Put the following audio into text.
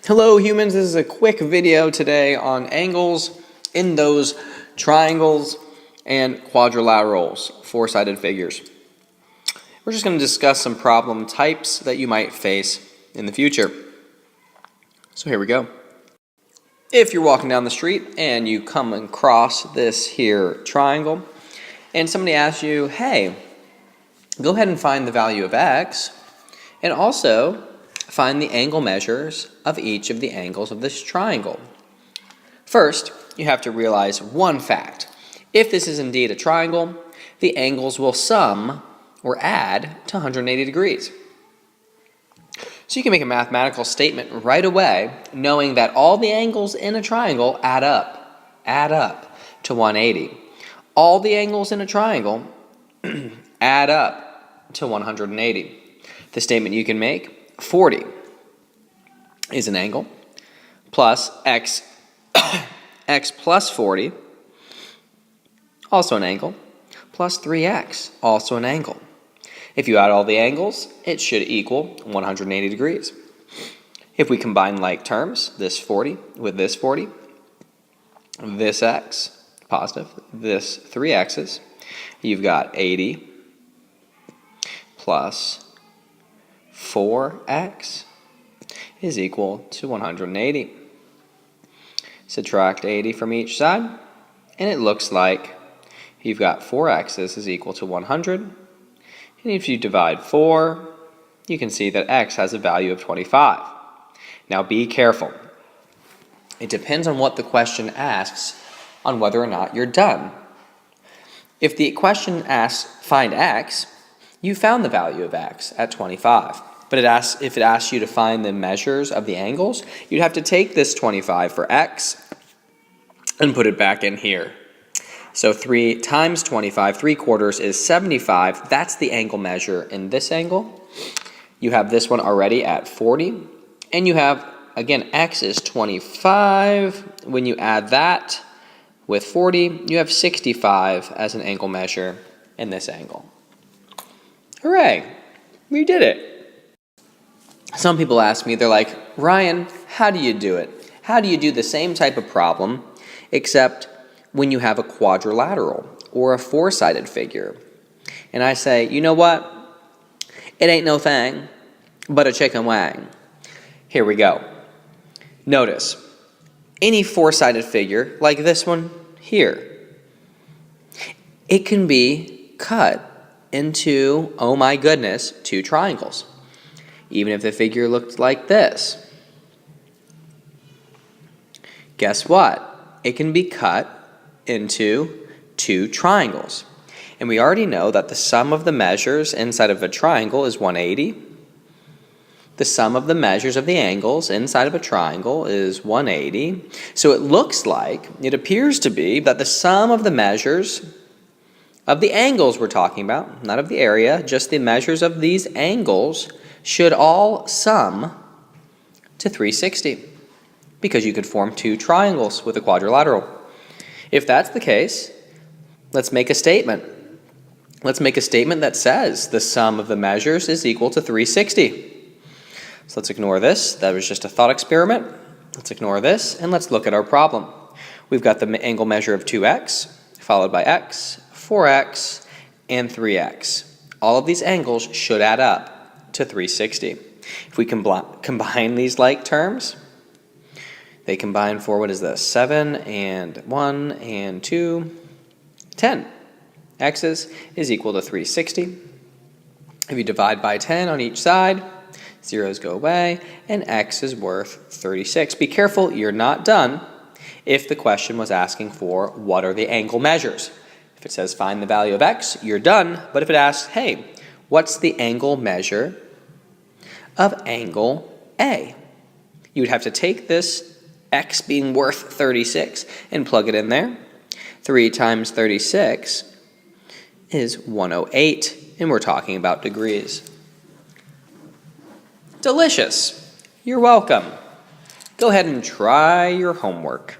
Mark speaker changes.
Speaker 1: Hello humans, this is a quick video today on angles in those triangles and quadrilaterals, four-sided figures. We're just going to discuss some problem types that you might face in the future. So here we go. If you're walking down the street and you come across this here triangle and somebody asks you, hey, go ahead and find the value of x and also find the angle measures of each of the angles of this triangle. First, you have to realize one fact. If this is indeed a triangle, the angles will sum or add to 180 degrees. So you can make a mathematical statement right away knowing that all the angles in a triangle add up to 180. All the angles in a triangle add up to 180. The statement you can make, 40 is an angle, plus x plus 40, also an angle, plus 3x, also an angle. If you add all the angles, it should equal 180 degrees. If we combine like terms, this 40 with this 40, this x, positive, this 3x's, you've got 80 plus 4x is equal to 180. Subtract 80 from each side, and it looks like you've got 4x's is equal to 100. And if you divide 4, you can see that x has a value of 25. Now be careful. It depends on what the question asks on whether or not you're done. If the question asks find x, you found the value of x at 25. But if it asks you to find the measures of the angles, you'd have to take this 25 for x and put it back in here. So 3 times 25, 3/4 is 75. That's the angle measure in this angle. You have this one already at 40. And you have, again, x is 25. When you add that with 40, you have 65 as an angle measure in this angle. Hooray, we did it. Some people ask me, they're like, Ryan, how do you do it? How do you do the same type of problem, except when you have a quadrilateral or a four-sided figure? And I say, you know what? It ain't no thing but a chicken wing. Here we go. Notice, any four-sided figure, like this one here, it can be cut into, oh my goodness, 2 triangles. Even if the figure looked like this. Guess what? It can be cut into 2 triangles. And we already know that the sum of the measures inside of a triangle is 180. The sum of the measures of the angles inside of a triangle is 180. So it looks like, it appears to be, that the sum of the measures of the angles we're talking about, not of the area, just the measures of these angles, should all sum to 360, because you could form 2 triangles with a quadrilateral. If that's the case, let's make a statement. Let's make a statement that says the sum of the measures is equal to 360. So let's ignore this. That was just a thought experiment. Let's ignore this, and let's look at our problem. We've got the angle measure of 2x, followed by x, 4x, and 3x. All of these angles should add up to 360. If we combine these like terms, they combine for, what is this, 7 and 1 and 2, 10. X's is equal to 360. If you divide by 10 on each side, zeros go away, and x is worth 36. Be careful, you're not done if the question was asking for what are the angle measures. If it says find the value of x, you're done. But if it asks, hey, what's the angle measure of angle A? You would have to take this x being worth 36 and plug it in there. 3 times 36 is 108, and we're talking about degrees. Delicious. You're welcome. Go ahead and try your homework.